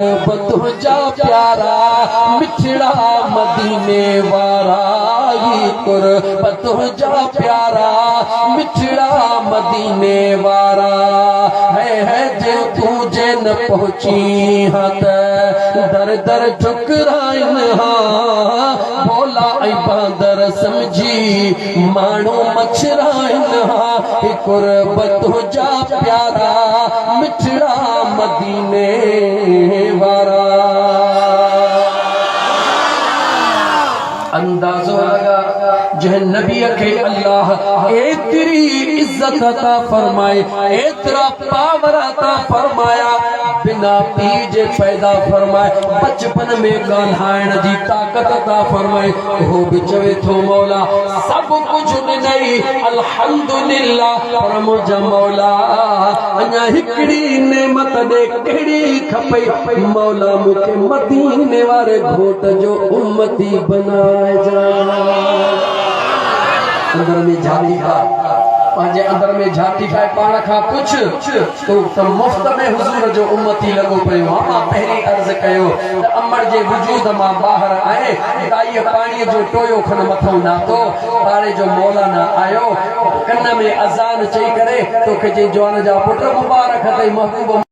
तुझा प्यारा मिठड़ा मदीने वारा ये कुर्बत तुझा प्यारा मिठड़ा मदीने वारा है जो तुझे न पहुंची हाथ दर दर ठुकराइन हाँ बोला ऐ बांदर समझी मानो मछराइन हाँ ये कुर्बत तुझा प्यारा मिठड़ा मदीने वारा। अंदाजो लगा जह नबी के अल्लाह एतरी इज्जत अता फरमाए एतरा पावर अता फरमाया बिना पीजे पैदा फरमाए बचपन में गाल्हाइण जी ताकत अता फरमाए हो भी चवे थो मौला सब कुछ नहीं अल्हम्दुलिल्लाह पर मुझा मौला अञा हिकड़ी नेमत दे कहिड़ी खपई मौला मूंखे मदीने वारे घोट जो उम्मती बनाए जा। अंदर में जाती का पांजे अंदर में जाती का पाण का कुछ तो मुफ्त में हुजूर जो उम्मती लगो पयो हां पहली अर्ज कयो त अमर जे वजूद मां बाहर आए दाई पानी जो टोयो खन मथो ना तो पारे जो मौलाना आयो कन्न में अजान चई करे तो के जे जवान जा पुट मुबारक ते महबूब